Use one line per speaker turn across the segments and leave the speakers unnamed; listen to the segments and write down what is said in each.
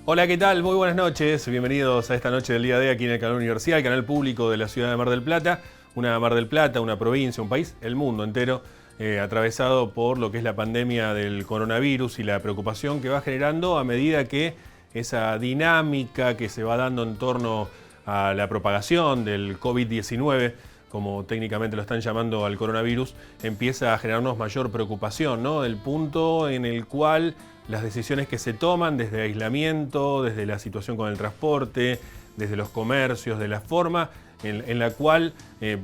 Hola, ¿qué tal? Muy buenas noches. Bienvenidos a esta noche del día D aquí en el canal Universidad, el canal público de la ciudad de Mar del Plata. Una Mar del Plata, una provincia, un país, el mundo entero, atravesado por lo que es la pandemia del coronavirus y la preocupación que va generando a medida que esa dinámica que se va dando en torno a la propagación del COVID-19, como técnicamente lo están llamando al coronavirus, empieza a generarnos mayor preocupación, ¿no? El punto en el cual las decisiones que se toman desde aislamiento, desde la situación con el transporte, desde los comercios, de la forma en la cual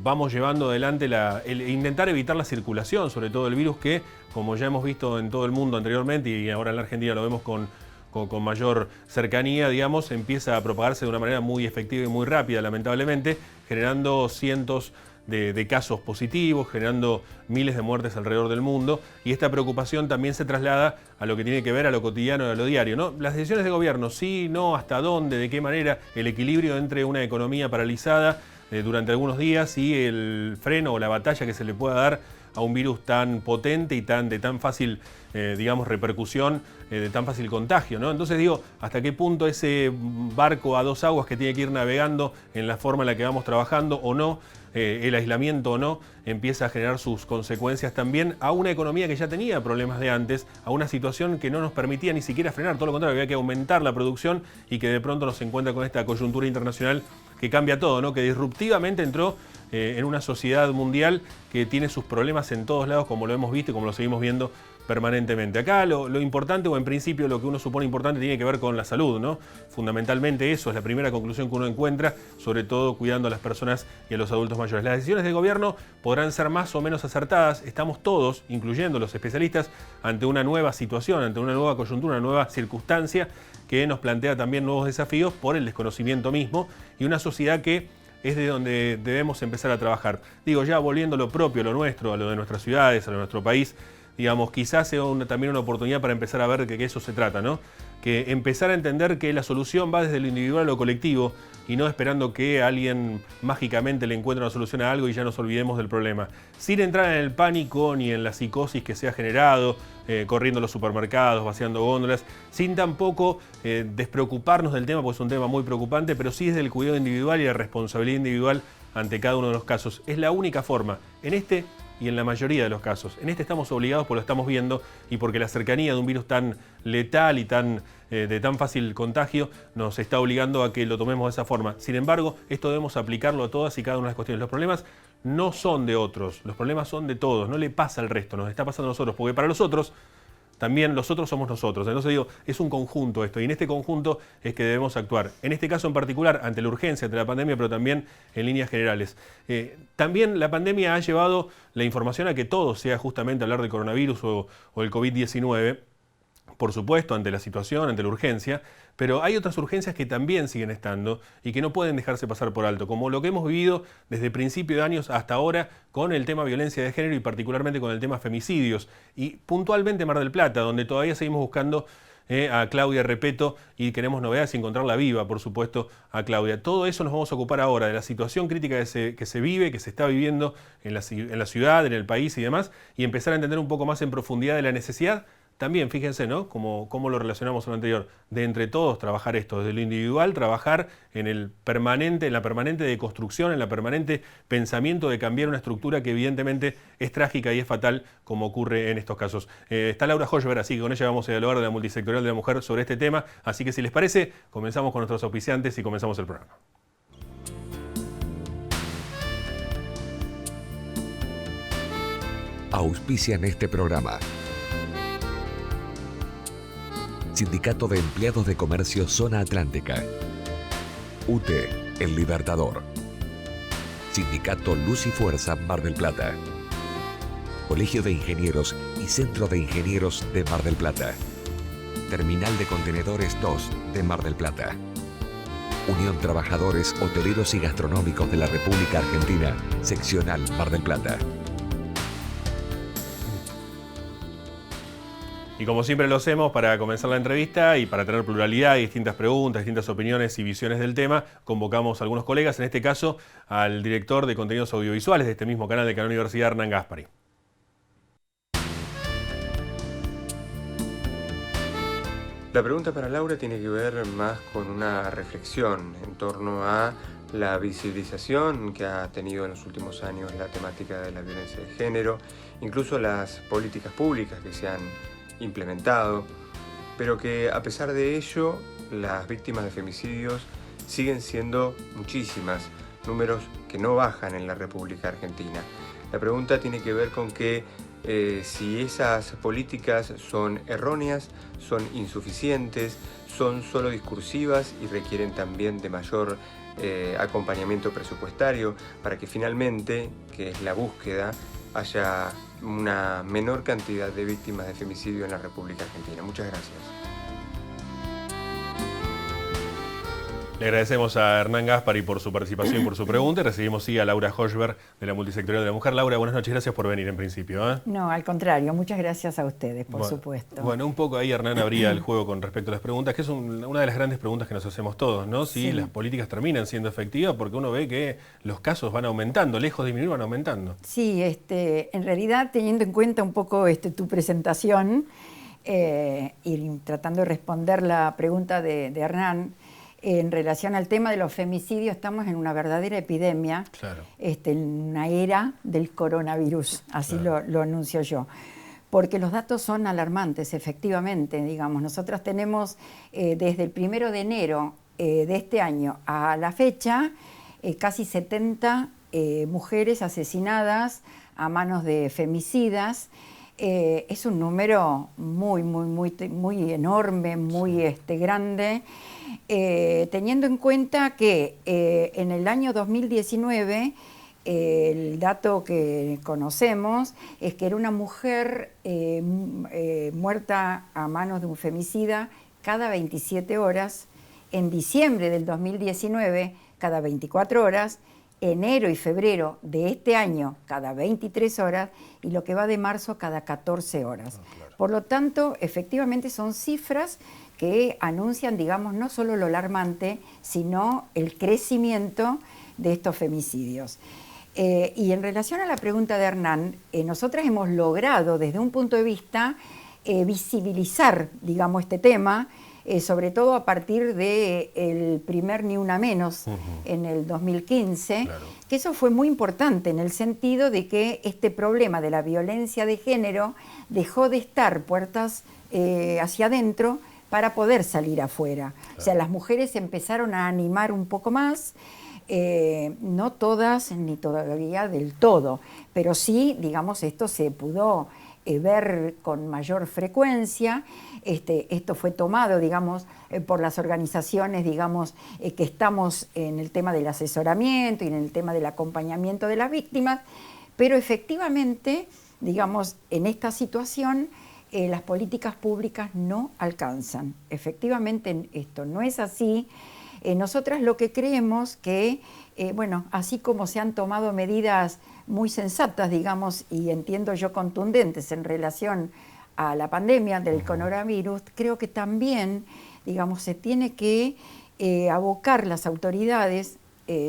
vamos llevando adelante intentar evitar la circulación, sobre todo el virus que, como ya hemos visto en todo el mundo anteriormente y ahora en la Argentina lo vemos con mayor cercanía, digamos, empieza a propagarse de una manera muy efectiva y muy rápida, lamentablemente, generando cientos de casos positivos, generando miles de muertes alrededor del mundo, y esta preocupación también se traslada a lo que tiene que ver a lo cotidiano y a lo diario, ¿no? Las decisiones de gobierno, sí, no, hasta dónde, de qué manera, el equilibrio entre una economía paralizada durante algunos días y el freno o la batalla que se le pueda dar a un virus tan potente y de tan fácil, digamos, repercusión, de tan fácil contagio, ¿no? Entonces digo, ¿hasta qué punto ese barco a dos aguas que tiene que ir navegando en la forma en la que vamos trabajando o no, el aislamiento o no, empieza a generar sus consecuencias también a una economía que ya tenía problemas de antes, a una situación que no nos permitía ni siquiera frenar, todo lo contrario, había que aumentar la producción y que de pronto nos encuentra con esta coyuntura internacional que cambia todo, ¿no? Que disruptivamente entró en una sociedad mundial que tiene sus problemas en todos lados, como lo hemos visto y como lo seguimos viendo permanentemente. Acá lo importante, o en principio lo que uno supone importante, tiene que ver con la salud, ¿no? Fundamentalmente eso es la primera conclusión que uno encuentra, sobre todo cuidando a las personas y a los adultos mayores. Las decisiones del gobierno podrán ser más o menos acertadas. Estamos todos, incluyendo los especialistas, ante una nueva situación, ante una nueva coyuntura, una nueva circunstancia que nos plantea también nuevos desafíos por el desconocimiento mismo y una sociedad que es de donde debemos empezar a trabajar. Digo, ya volviendo a lo propio, a lo nuestro, a lo de nuestras ciudades, a lo de nuestro país, digamos, quizás sea también una oportunidad para empezar a ver de qué eso se trata, ¿no? Que empezar a entender que la solución va desde lo individual a lo colectivo y no esperando que alguien mágicamente le encuentre una solución a algo y ya nos olvidemos del problema. Sin entrar en el pánico ni en la psicosis que se ha generado, corriendo a los supermercados, vaciando góndolas, sin tampoco despreocuparnos del tema, porque es un tema muy preocupante, pero sí desde el cuidado individual y la responsabilidad individual ante cada uno de los casos. Es la única forma, en este y en la mayoría de los casos. En este estamos obligados porque lo estamos viendo y porque la cercanía de un virus tan letal y de tan fácil contagio nos está obligando a que lo tomemos de esa forma. Sin embargo, esto debemos aplicarlo a todas y cada una de las cuestiones. Los problemas no son de otros, los problemas son de todos, no le pasa al resto, nos está pasando a nosotros, porque para los otros también los otros somos nosotros. Entonces digo, es un conjunto esto, y en este conjunto es que debemos actuar. En este caso en particular, ante la urgencia, ante la pandemia, pero también en líneas generales. También la pandemia ha llevado la información a que todo sea justamente hablar de coronavirus o el COVID-19, por supuesto, ante la situación, ante la urgencia, pero hay otras urgencias que también siguen estando y que no pueden dejarse pasar por alto, como lo que hemos vivido desde principio de años hasta ahora con el tema violencia de género y particularmente con el tema femicidios, y puntualmente Mar del Plata, donde todavía seguimos buscando a Claudia Repeto y queremos novedades y encontrarla viva, por supuesto, a Claudia. Todo eso nos vamos a ocupar ahora, de la situación crítica que se vive, que se está viviendo en la ciudad, en el país y demás, y empezar a entender un poco más en profundidad de la necesidad. También, fíjense, ¿no? Como lo relacionamos con lo anterior, de entre todos trabajar esto, desde lo individual, trabajar en la permanente deconstrucción, en la permanente pensamiento de cambiar una estructura que evidentemente es trágica y es fatal, como ocurre en estos casos. Está Laura Hochberg, así que con ella vamos a dialogar de la multisectorial de la mujer sobre este tema, así que si les parece, comenzamos con nuestros auspiciantes y comenzamos el programa.
Auspician este programa Sindicato de Empleados de Comercio Zona Atlántica, UTE, El Libertador, Sindicato Luz y Fuerza Mar del Plata, Colegio de Ingenieros y Centro de Ingenieros de Mar del Plata, Terminal de Contenedores 2 de Mar del Plata, Unión Trabajadores Hoteleros y Gastronómicos de la República Argentina, Seccional Mar del Plata.
Y como siempre lo hacemos para comenzar la entrevista y para tener pluralidad y distintas preguntas, distintas opiniones y visiones del tema, convocamos a algunos colegas, en este caso al director de contenidos audiovisuales de este mismo canal de Canal Universidad, Hernán Gaspari.
La pregunta para Laura tiene que ver más con una reflexión en torno a la visibilización que ha tenido en los últimos años la temática de la violencia de género, incluso las políticas públicas que se han implementado, pero que a pesar de ello las víctimas de femicidios siguen siendo muchísimas, números que no bajan en la República Argentina. La pregunta tiene que ver con que si esas políticas son erróneas, son insuficientes, son solo discursivas y requieren también de mayor acompañamiento presupuestario para que finalmente, que es la búsqueda, haya una menor cantidad de víctimas de femicidio en la República Argentina. Muchas gracias.
Le agradecemos a Hernán Gaspari por su participación y por su pregunta. Y recibimos a Laura Hochberg de la Multisectorial de la Mujer. Laura, buenas noches. Gracias por venir en principio.
No, al contrario. Muchas gracias a ustedes, por supuesto.
Bueno, un poco ahí Hernán abría el juego con respecto a las preguntas, que es una de las grandes preguntas que nos hacemos todos, ¿no? Si las políticas terminan siendo efectivas, porque uno ve que los casos van aumentando, lejos de disminuir, van aumentando.
Sí, en realidad, teniendo en cuenta un poco tu presentación y tratando de responder la pregunta de Hernán, en relación al tema de los femicidios, estamos en una verdadera epidemia,
claro.
En una era del coronavirus, así claro. lo anuncio yo. Porque los datos son alarmantes, efectivamente, digamos. Nosotros tenemos desde el 1 de enero de este año a la fecha casi 70 mujeres asesinadas a manos de femicidas. Es un número muy enorme, muy grande. Teniendo en cuenta que en el año 2019 el dato que conocemos es que era una mujer muerta a manos de un femicida cada 27 horas, en diciembre del 2019 cada 24 horas, enero y febrero de este año cada 23 horas y lo que va de marzo cada 14 horas. Claro. Por lo tanto, efectivamente son cifras que anuncian, digamos, no solo lo alarmante, sino el crecimiento de estos femicidios. Y en relación a la pregunta de Hernán, nosotras hemos logrado desde un punto de vista visibilizar, digamos, este tema, sobre todo a partir del primer Ni Una Menos en el 2015, claro. Que eso fue muy importante en el sentido de que este problema de la violencia de género dejó de estar puertas hacia adentro para poder salir afuera. Claro. O sea, las mujeres empezaron a animar un poco más, no todas ni todavía del todo, pero sí, digamos, esto se pudo ver con mayor frecuencia. Esto fue tomado, digamos, por las organizaciones, digamos, que estamos en el tema del asesoramiento y en el tema del acompañamiento de las víctimas, pero efectivamente, digamos, en esta situación las políticas públicas no alcanzan. Efectivamente esto no es así. Nosotras lo que creemos que, bueno, así como se han tomado medidas muy sensatas, digamos, y entiendo yo contundentes en relación a la pandemia del coronavirus, creo que también, digamos, se tiene que abocar las autoridades,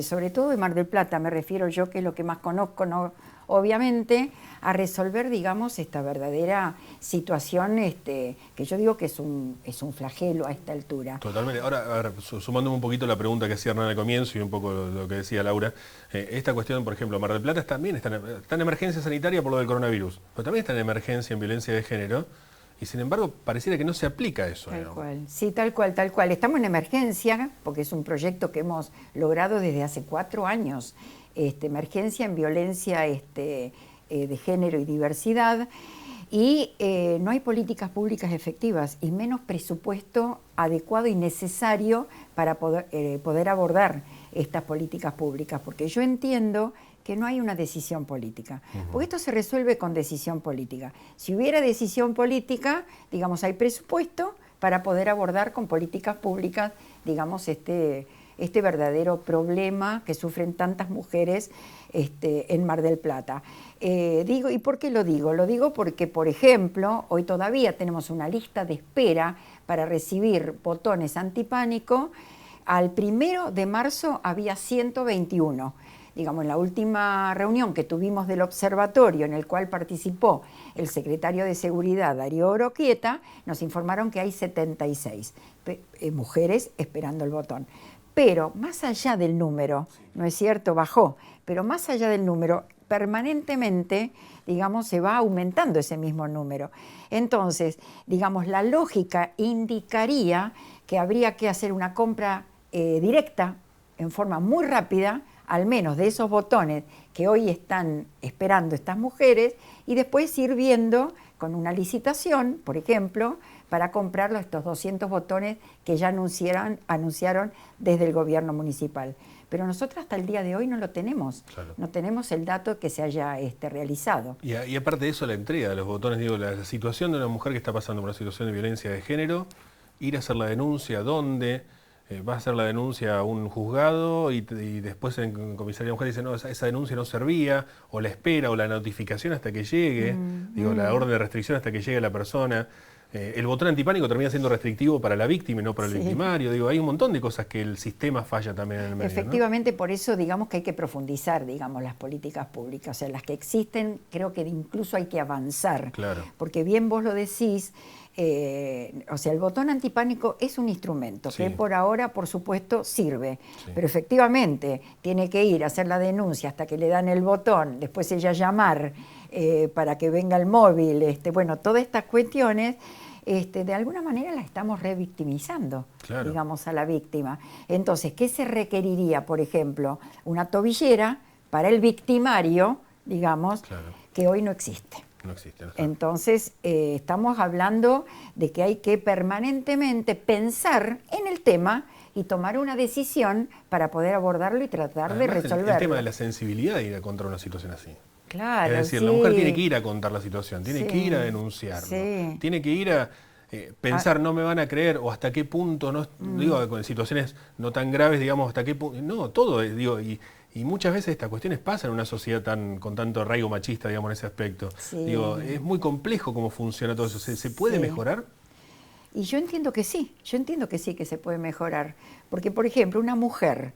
sobre todo de Mar del Plata, me refiero yo, que es lo que más conozco, ¿no? Obviamente, a resolver, digamos, esta verdadera situación que yo digo que es un flagelo a esta altura.
Totalmente. Ahora, sumándome un poquito la pregunta que hacía Hernán al comienzo y un poco lo que decía Laura, esta cuestión, por ejemplo, Mar del Plata también está en emergencia sanitaria por lo del coronavirus, pero también está en emergencia en violencia de género, y sin embargo pareciera que no se aplica eso.
Tal cual, sí, tal cual. Estamos en emergencia, porque es un proyecto que hemos logrado desde hace 4 años, emergencia en violencia de género y diversidad, y no hay políticas públicas efectivas y menos presupuesto adecuado y necesario para poder abordar estas políticas públicas, porque yo entiendo que no hay una decisión política, porque esto se resuelve con decisión política. Si hubiera decisión política, digamos, hay presupuesto para poder abordar con políticas públicas, digamos, este verdadero problema que sufren tantas mujeres en Mar del Plata. ¿Y por qué lo digo? Lo digo porque, por ejemplo, hoy todavía tenemos una lista de espera para recibir botones antipánico. Al 1 de marzo había 121. digamos, en la última reunión que tuvimos del observatorio, en el cual participó el secretario de Seguridad, Darío Oroquieta, nos informaron que hay 76 mujeres esperando el botón. Pero más allá del número, ¿no es cierto?, bajó, pero más allá del número, permanentemente, digamos, se va aumentando ese mismo número. Entonces, digamos, la lógica indicaría que habría que hacer una compra directa, en forma muy rápida, al menos de esos botones que hoy están esperando estas mujeres, y después ir viendo con una licitación, por ejemplo, para comprarlo estos 200 botones que ya anunciaron desde el gobierno municipal. Pero nosotros hasta el día de hoy no lo tenemos, claro. No tenemos el dato que se haya realizado.
Y aparte de eso, la entrega de los botones, digo, la situación de una mujer que está pasando por una situación de violencia de género, ir a hacer la denuncia, ¿dónde? Va a hacer la denuncia a un juzgado y después en comisaría de mujer dice, no, esa denuncia no servía, o la espera, o la notificación hasta que llegue, la orden de restricción hasta que llegue la persona. El botón antipánico termina siendo restrictivo para la víctima y no para el victimario. Digo, hay un montón de cosas que el sistema falla también en el medio.
Efectivamente,
¿no?
Por eso digamos que hay que profundizar, digamos, las políticas públicas. O sea, las que existen, creo que incluso hay que avanzar.
Claro.
Porque bien vos lo decís, o sea, el botón antipánico es un instrumento que por ahora, por supuesto, sirve. Pero efectivamente, tiene que ir a hacer la denuncia hasta que le dan el botón, después ella llamar para que venga el móvil, bueno, todas estas cuestiones. De alguna manera la estamos revictimizando, claro, digamos, a la víctima. Entonces, ¿qué se requeriría, por ejemplo? Una tobillera para el victimario, digamos, claro, que hoy no existe.
No existe. No.
Entonces, estamos hablando de que hay que permanentemente pensar en el tema y tomar una decisión para poder abordarlo y tratar de resolverlo.
El tema de la sensibilidad de ir a contra una situación así.
Claro,
es decir, la mujer tiene que ir a contar la situación, tiene que ir a denunciarlo, tiene que ir a pensar, no me van a creer, o hasta qué punto, no digo, con situaciones no tan graves, digamos, hasta qué punto, no, todo, digo, y muchas veces estas cuestiones pasan en una sociedad con tanto arraigo machista, digamos, en ese aspecto. Digo, es muy complejo cómo funciona todo eso. ¿Se puede mejorar?
Y yo entiendo que sí, que se puede mejorar, porque, por ejemplo, una mujer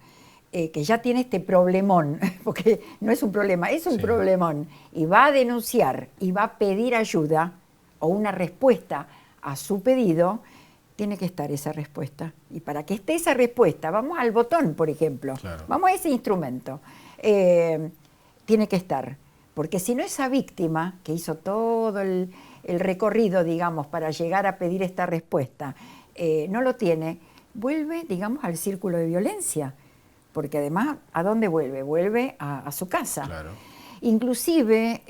que ya tiene este problemón, porque no es un problema, es un problemón, y va a denunciar y va a pedir ayuda o una respuesta a su pedido, tiene que estar esa respuesta. Y para que esté esa respuesta, vamos al botón, por ejemplo, vamos a ese instrumento, tiene que estar, porque si no esa víctima que hizo todo el recorrido, digamos, para llegar a pedir esta respuesta, no lo tiene, vuelve, digamos, al círculo de violencia. Porque además, ¿a dónde vuelve? Vuelve a su casa. Claro. Inclusive,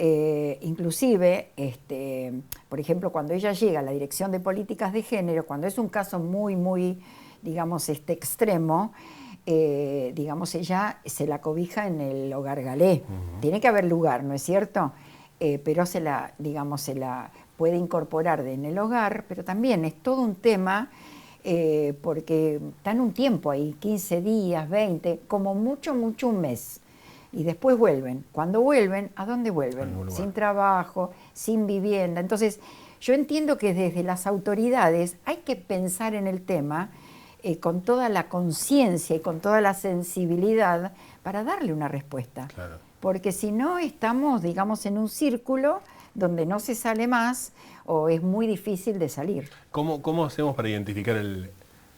por ejemplo, cuando ella llega a la Dirección de Políticas de Género, cuando es un caso muy, digamos, extremo, digamos, ella se la cobija en el hogar Galé. Tiene que haber lugar, ¿no es cierto? Pero se la puede incorporar en el hogar, pero también es todo un tema. Porque están un tiempo ahí, 15 días, 20, como mucho un mes. Y después vuelven. Cuando vuelven, ¿a dónde vuelven? Sin trabajo, sin vivienda. Entonces, yo entiendo que desde las autoridades hay que pensar en el tema con toda la conciencia y con toda la sensibilidad para darle una respuesta. Claro. Porque si no, estamos, digamos, en un círculo donde no se sale más o es muy difícil de salir.
¿Cómo hacemos para identificar el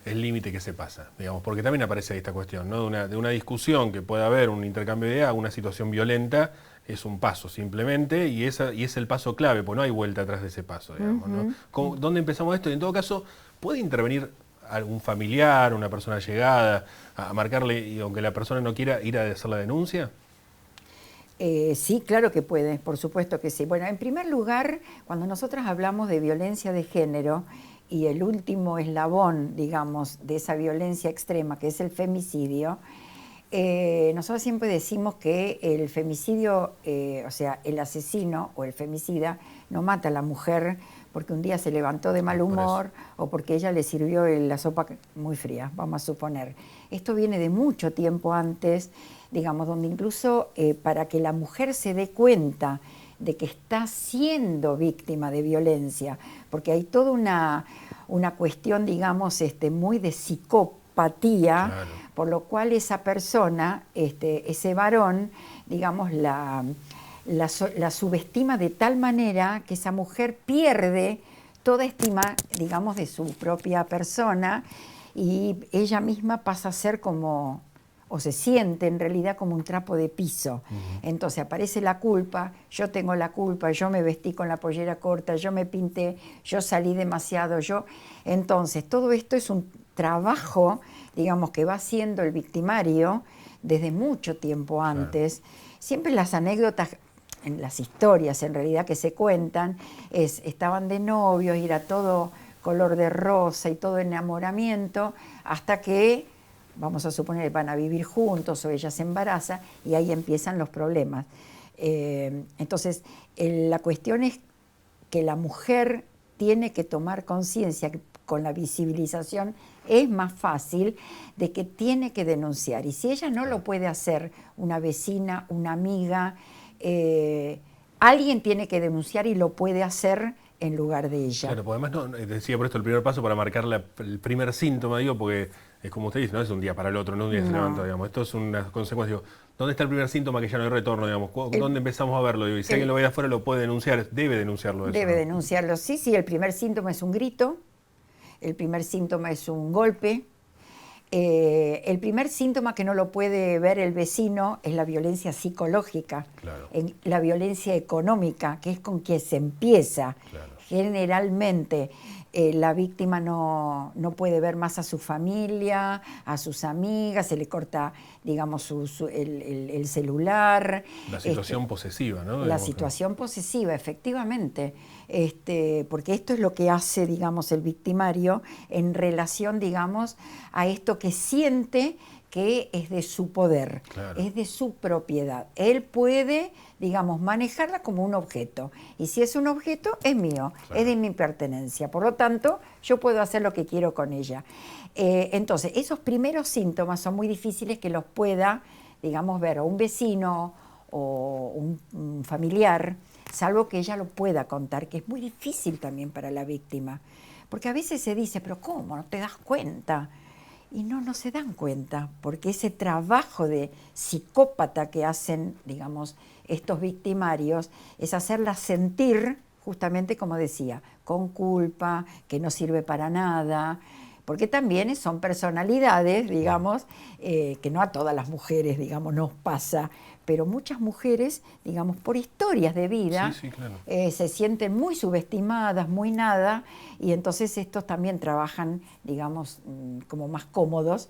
límite que se pasa? Digamos, porque también aparece ahí esta cuestión, ¿no? De una discusión que pueda haber, un intercambio de ideas, una situación violenta, es un paso simplemente, y es el paso clave, porque no hay vuelta atrás de ese paso, digamos, ¿no? ¿Dónde empezamos esto? Y en todo caso, ¿puede intervenir algún familiar, una persona allegada, a marcarle, y aunque la persona no quiera ir a hacer la denuncia?
Sí, claro que puede, por supuesto que sí. Bueno, en primer lugar, cuando nosotros hablamos de violencia de género y el último eslabón, digamos, de esa violencia extrema, que es el femicidio, nosotros siempre decimos que el femicidio, o sea, el asesino o el femicida no mata a la mujer porque un día se levantó de mal humor o porque ella le sirvió la sopa muy fría, vamos a suponer. Esto viene de mucho tiempo antes, digamos, donde incluso para que la mujer se dé cuenta de que está siendo víctima de violencia, porque hay toda una cuestión, digamos, muy de psicopatía, por lo cual esa persona, ese varón, digamos, la subestima de tal manera que esa mujer pierde toda estima, digamos, de su propia persona, y ella misma pasa a ser como, o se siente en realidad como un trapo de piso. Entonces aparece la culpa, yo tengo la culpa, yo me vestí con la pollera corta, yo me pinté, yo salí demasiado, yo... Entonces todo esto es un trabajo, digamos, que va haciendo el victimario desde mucho tiempo antes. Claro. Siempre las anécdotas, en las historias en realidad que se cuentan, estaban de novios y era todo color de rosa y todo enamoramiento, hasta que, vamos a suponer, van a vivir juntos o ella se embaraza y ahí empiezan los problemas. Entonces, la cuestión es que la mujer tiene que tomar conciencia que con la visibilización es más fácil, de que tiene que denunciar. Y si ella no lo puede hacer, una vecina, una amiga, alguien tiene que denunciar y lo puede hacer en lugar de ella.
Claro, porque además decía por esto el primer paso para marcar el primer síntoma, digo, porque es como usted dice, no es un día para el otro, no un día se levanta, digamos. Esto es una consecuencia. Digo, ¿dónde está el primer síntoma que ya no hay retorno, digamos? ¿Dónde empezamos a verlo? Digo, y si alguien lo ve de afuera lo puede denunciar, debe denunciarlo.
Debe denunciarlo, sí, el primer síntoma es un grito, el primer síntoma es un golpe. El primer síntoma que no lo puede ver el vecino es la violencia psicológica, claro. La violencia económica, que es con que se empieza. Claro. Generalmente la víctima no puede ver más a su familia, a sus amigas, se le corta, digamos, el celular.
La situación posesiva, ¿no?
La situación posesiva, efectivamente. Porque esto es lo que hace, digamos, el victimario en relación, digamos, a esto que siente que es de su poder, claro. Es de su propiedad. Él puede, digamos, manejarla como un objeto. Y si es un objeto, es mío, claro. Es de mi pertenencia. Por lo tanto, yo puedo hacer lo que quiero con ella. Entonces, esos primeros síntomas son muy difíciles que los pueda, digamos, ver o un vecino o un familiar, salvo que ella lo pueda contar, que es muy difícil también para la víctima. Porque a veces se dice, pero ¿cómo? ¿No te das cuenta? Y no se dan cuenta, porque ese trabajo de psicópata que hacen, digamos, estos victimarios, es hacerla sentir, justamente como decía, con culpa, que no sirve para nada, porque también son personalidades, digamos, que no a todas las mujeres, digamos, nos pasa, pero muchas mujeres, digamos, por historias de vida,
sí, claro.
Se sienten muy subestimadas, muy nada, y entonces estos también trabajan, digamos, como más cómodos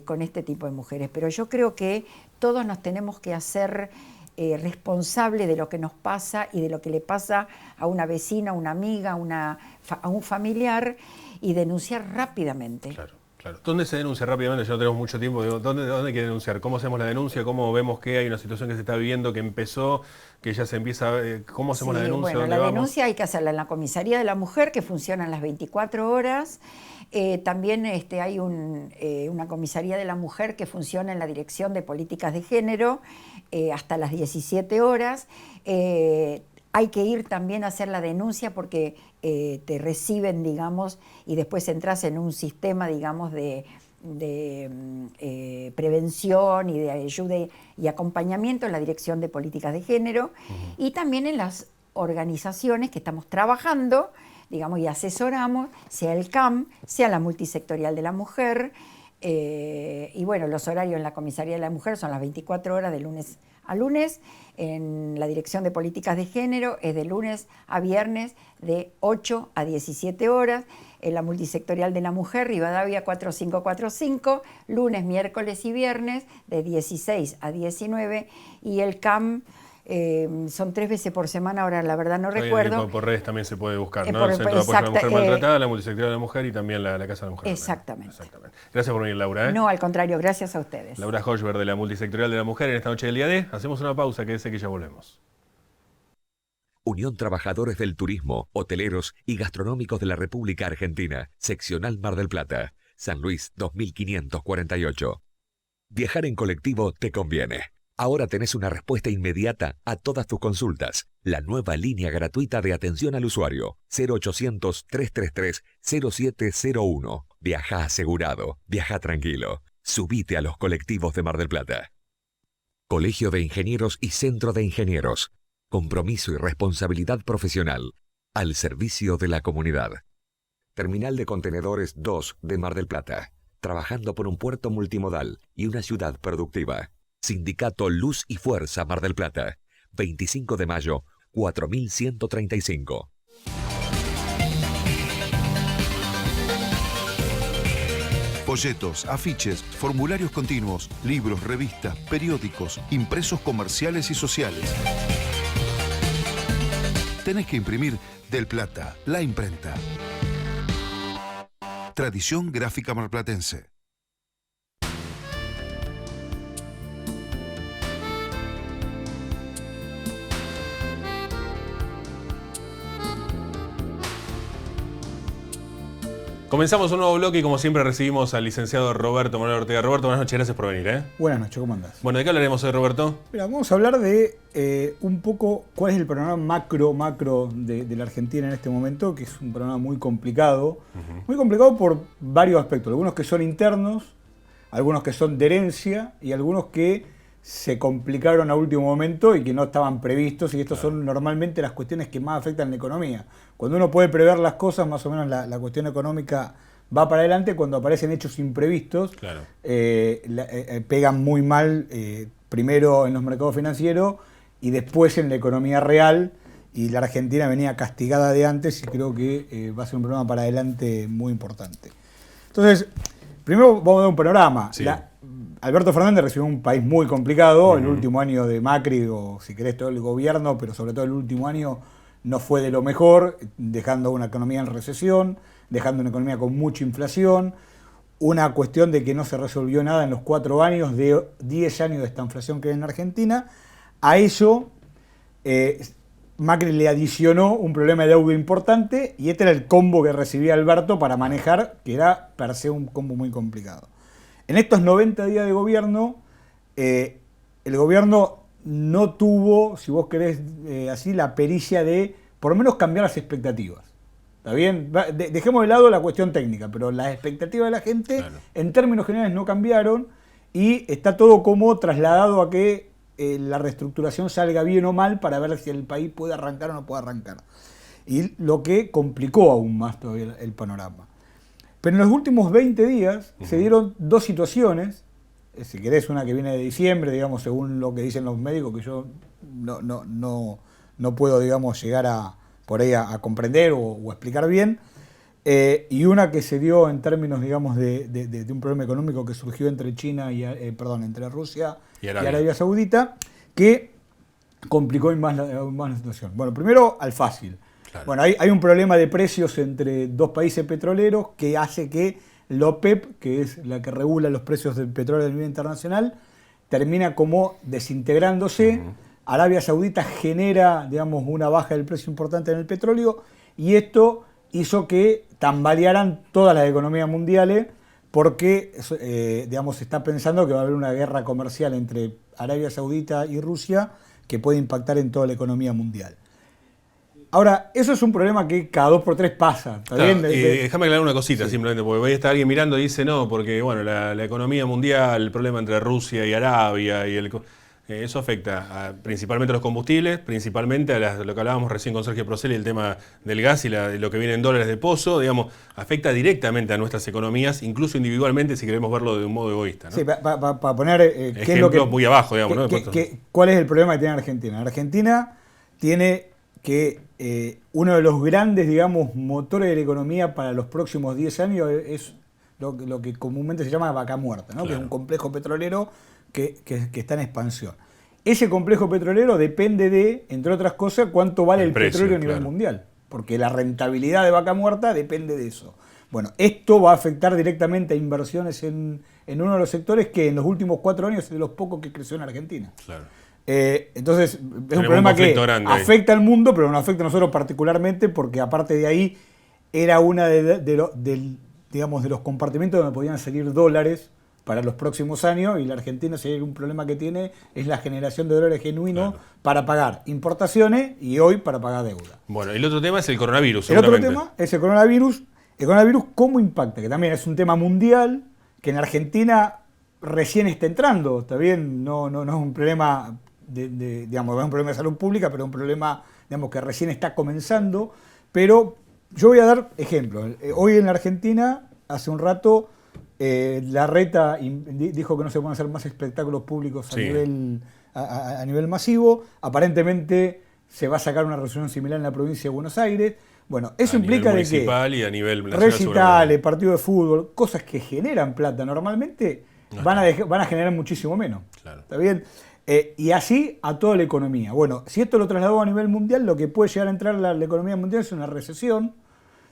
con este tipo de mujeres. Pero yo creo que todos nos tenemos que hacer responsables de lo que nos pasa y de lo que le pasa a una vecina, a una amiga, a un familiar, y denunciar rápidamente.
Claro. Claro. ¿Dónde se denuncia rápidamente? Ya no tenemos mucho tiempo. ¿Dónde hay que denunciar? ¿Cómo hacemos la denuncia? ¿Cómo vemos que hay una situación que se está viviendo, que empezó, que ya se empieza? ¿Cómo hacemos la denuncia?
Bueno, la denuncia hay que hacerla en la comisaría de la mujer, que funciona las 24 horas. También hay una comisaría de la mujer que funciona en la Dirección de Políticas de Género hasta las 17 horas. Hay que ir también a hacer la denuncia porque te reciben, digamos, y después entras en un sistema, digamos, de prevención y de ayuda y acompañamiento en la Dirección de Políticas de Género, y también en las organizaciones que estamos trabajando, digamos, y asesoramos, sea el CAM, sea la Multisectorial de la Mujer, y bueno, los horarios en la Comisaría de la Mujer son las 24 horas de lunes a lunes. En la Dirección de Políticas de Género es de lunes a viernes de 8 a 17 horas. En la Multisectorial de la Mujer, Rivadavia 4545, lunes, miércoles y viernes de 16 a 19. Y el CAM son 3 veces por semana, ahora la verdad no recuerdo.
Por redes también se puede buscar, ¿no? El Centro de Apoyo a la Mujer Maltratada, la Multisectorial de la Mujer y también la Casa de la Mujer.
Exactamente.
Gracias por venir, Laura.
No, al contrario, gracias a ustedes.
Laura Hochberg, de la Multisectorial de la Mujer, en esta noche del día D. Hacemos una pausa, quédese que ya volvemos.
Unión Trabajadores del Turismo, Hoteleros y Gastronómicos de la República Argentina, Seccional Mar del Plata, San Luis 2548. Viajar en colectivo te conviene. Ahora tenés una respuesta inmediata a todas tus consultas. La nueva línea gratuita de atención al usuario, 0800-333-0701. Viaja asegurado, viaja tranquilo. Subite a los colectivos de Mar del Plata. Colegio de Ingenieros y Centro de Ingenieros. Compromiso y responsabilidad profesional al servicio de la comunidad. Terminal de Contenedores 2 de Mar del Plata. Trabajando por un puerto multimodal y una ciudad productiva. Sindicato Luz y Fuerza Mar del Plata. 25 de mayo, 4135.
Folletos, afiches, formularios continuos, libros, revistas, periódicos, impresos comerciales y sociales. Tenés que imprimir Del Plata, la imprenta. Tradición gráfica marplatense.
Comenzamos un nuevo bloque y como siempre recibimos al licenciado Roberto Manuel Ortega. Roberto, buenas noches, gracias por venir.
Buenas noches, ¿cómo andás?
Bueno, ¿de qué hablaremos hoy, Roberto?
Mira, vamos a hablar de un poco cuál es el panorama macro de la Argentina en este momento, que es un panorama muy complicado. Muy complicado por varios aspectos, algunos que son internos, algunos que son de herencia y algunos que se complicaron a último momento y que no estaban previstos, y estos son normalmente las cuestiones que más afectan la economía. Cuando uno puede prever las cosas, más o menos la cuestión económica va para adelante. Cuando aparecen hechos imprevistos, pegan muy mal, primero en los mercados financieros y después en la economía real, y la Argentina venía castigada de antes y creo que va a ser un problema para adelante muy importante. Entonces, primero vamos a dar un panorama.
Sí.
Alberto Fernández recibió un país muy complicado. El último año de Macri, o si querés todo el gobierno, pero sobre todo el último año, no fue de lo mejor, dejando una economía en recesión, dejando una economía con mucha inflación, una cuestión de que no se resolvió nada en los 4 años, de 10 años de esta inflación que hay en Argentina. A eso Macri le adicionó un problema de deuda importante, y este era el combo que recibía Alberto para manejar, que era per se un combo muy complicado. En estos 90 días de gobierno, el gobierno no tuvo, si vos querés así, la pericia de por lo menos cambiar las expectativas. ¿Está bien? Dejemos de lado la cuestión técnica, pero las expectativas de la gente, claro, en términos generales no cambiaron, y está todo como trasladado a que la reestructuración salga bien o mal para ver si el país puede arrancar o no puede arrancar. Y lo que complicó aún más todavía el panorama. Pero en los últimos 20 días se dieron dos situaciones, si querés una que viene de diciembre, digamos, según lo que dicen los médicos, que yo no puedo, digamos, llegar por ahí a comprender o explicar bien, y una que se dio en términos, digamos, de un problema económico que surgió entre China y entre Rusia y Arabia Saudita, que complicó aún más la situación. Bueno, primero al fácil. Claro. Bueno, hay un problema de precios entre dos países petroleros que hace que la OPEP, que es la que regula los precios del petróleo a nivel internacional, termina como desintegrándose. Arabia Saudita genera, digamos, una baja del precio importante en el petróleo, y esto hizo que tambalearan todas las economías mundiales, porque digamos, se está pensando que va a haber una guerra comercial entre Arabia Saudita y Rusia que puede impactar en toda la economía mundial. Ahora, eso es un problema que cada 2 por 3 pasa. ¿Está bien?
Déjame aclarar una cosita, sí, simplemente, porque voy a estar alguien mirando y dice no, porque bueno, la economía mundial, el problema entre Rusia y Arabia, y eso afecta principalmente a los combustibles, principalmente a lo que hablábamos recién con Sergio Procel, el tema del gas y lo que viene en dólares de pozo, digamos, afecta directamente a nuestras economías, incluso individualmente, si queremos verlo de un modo egoísta, ¿no?
Sí, para poner
ejemplos qué es lo que, muy abajo, digamos, ¿no?
¿Cuál es el problema que tiene Argentina? Argentina tiene que uno de los grandes, digamos, motores de la economía para los próximos 10 años es lo que comúnmente se llama vaca muerta, ¿no? Claro. Que es un complejo petrolero que está en expansión. Ese complejo petrolero depende de, entre otras cosas, cuánto vale el petróleo a nivel mundial, porque la rentabilidad de vaca muerta depende de eso. Bueno, esto va a afectar directamente a inversiones en uno de los sectores que en los últimos 4 años es de los pocos que creció en Argentina. Claro. Entonces, es un problema que afecta al mundo, pero nos afecta a nosotros particularmente, porque aparte de ahí era una digamos, de los compartimentos donde podían salir dólares para los próximos años, y la Argentina, si hay un problema que tiene, es la generación de dólares genuinos, claro, para pagar importaciones y hoy para pagar deuda.
Bueno, el otro tema es el coronavirus.
El otro tema es el coronavirus. El coronavirus, ¿cómo impacta? Que también es un tema mundial, que en Argentina recién está entrando, ¿está bien? No es un problema digamos, no es un problema de salud pública, pero es un problema, digamos, que recién está comenzando. Pero yo voy a dar ejemplos. Hoy en la Argentina, hace un rato, la Reta dijo que no se pueden hacer más espectáculos públicos a nivel masivo. Aparentemente se va a sacar una resolución similar en la provincia de Buenos Aires. Bueno, eso implica de que
y a nivel
recitales, partidos de fútbol, cosas que generan plata normalmente, van a generar muchísimo menos.
Claro.
¿Está bien? Y así a toda la economía. Bueno, si esto lo trasladamos a nivel mundial, lo que puede llegar a entrar la economía mundial es una recesión.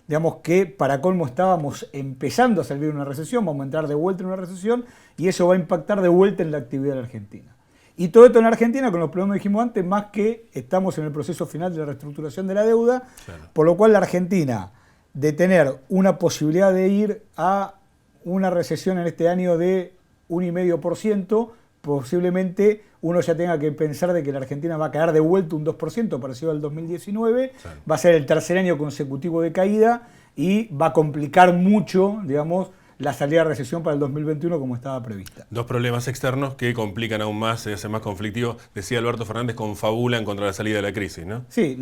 Digamos que para colmo estábamos empezando a salir de una recesión, vamos a entrar de vuelta en una recesión y eso va a impactar de vuelta en la actividad de la Argentina. Y todo esto en la Argentina, con los problemas que dijimos antes, más que estamos en el proceso final de la reestructuración de la deuda, claro. Por lo cual la Argentina, de tener una posibilidad de ir a una recesión en este año de 1,5%, posiblemente uno ya tenga que pensar de que la Argentina va a caer de vuelta un 2%, parecido al 2019, sí. Va a ser el tercer año consecutivo de caída y va a complicar mucho, digamos, la salida de recesión para el 2021 como estaba prevista.
Dos problemas externos que complican aún más, se hace más conflictivo, decía Alberto Fernández, confabulan contra la salida de la crisis, ¿no?
Sí,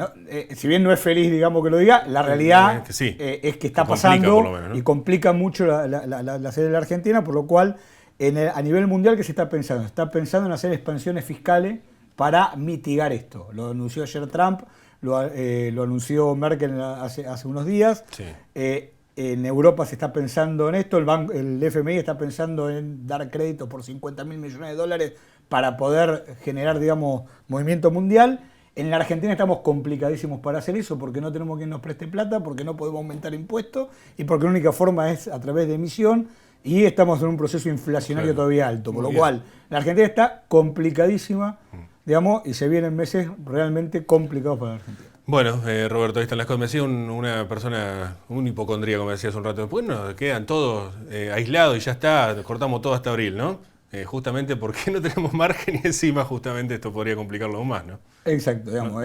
si bien no es feliz, digamos, que lo diga, la realidad
sí,
es que está pasando por lo menos, ¿no? Y complica mucho la salida de la Argentina, por lo cual a nivel mundial, ¿qué se está pensando? Está pensando en hacer expansiones fiscales para mitigar esto. Lo anunció ayer Trump, lo anunció Merkel hace unos días. Sí. En Europa se está pensando en esto, el FMI está pensando en dar créditos por 50.000 millones de dólares para poder generar, digamos, movimiento mundial. En la Argentina estamos complicadísimos para hacer eso porque no tenemos quien nos preste plata, porque no podemos aumentar impuestos y porque la única forma es a través de emisión y estamos en un proceso inflacionario todavía alto. Por lo cual, la Argentina está complicadísima, digamos, y se vienen meses realmente complicados para la Argentina.
Bueno, Roberto, ahí están las cosas. Me decía una persona, un hipocondríaco, me decía hace un rato, después nos quedan todos aislados y ya está, cortamos todo hasta abril, ¿no? Justamente porque no tenemos margen y encima justamente esto podría complicarlo aún más, ¿no?
Exacto, digamos,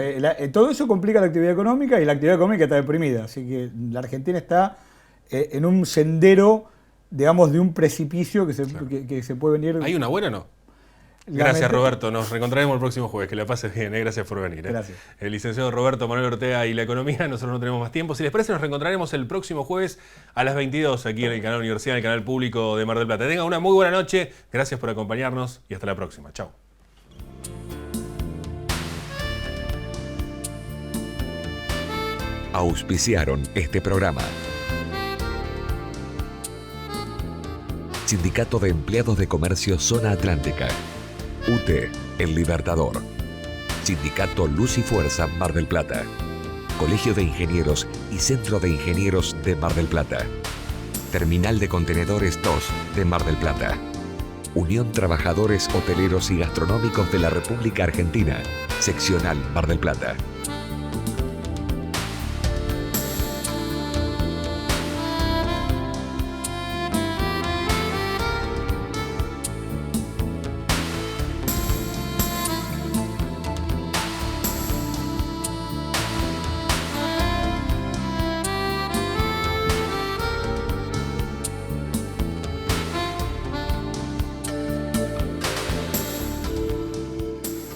todo eso complica la actividad económica y la actividad económica está deprimida, así que la Argentina está en un sendero, digamos, de un precipicio que se puede venir.
¿Hay una buena o no? Gracias, Roberto. Nos reencontraremos el próximo jueves. Que la pases bien. Gracias por venir.
Gracias.
El licenciado Roberto Manuel Ortega y la economía. Nosotros no tenemos más tiempo. Si les parece, nos reencontraremos el próximo jueves a las 22 aquí en el canal Universidad, en el canal público de Mar del Plata. Tengan una muy buena noche. Gracias por acompañarnos y hasta la próxima. Chao.
Auspiciaron este programa. Sindicato de Empleados de Comercio Zona Atlántica. UTE, El Libertador. Sindicato Luz y Fuerza Mar del Plata. Colegio de Ingenieros y Centro de Ingenieros de Mar del Plata. Terminal de Contenedores 2 de Mar del Plata. Unión Trabajadores Hoteleros y Gastronómicos de la República Argentina. Seccional Mar del Plata.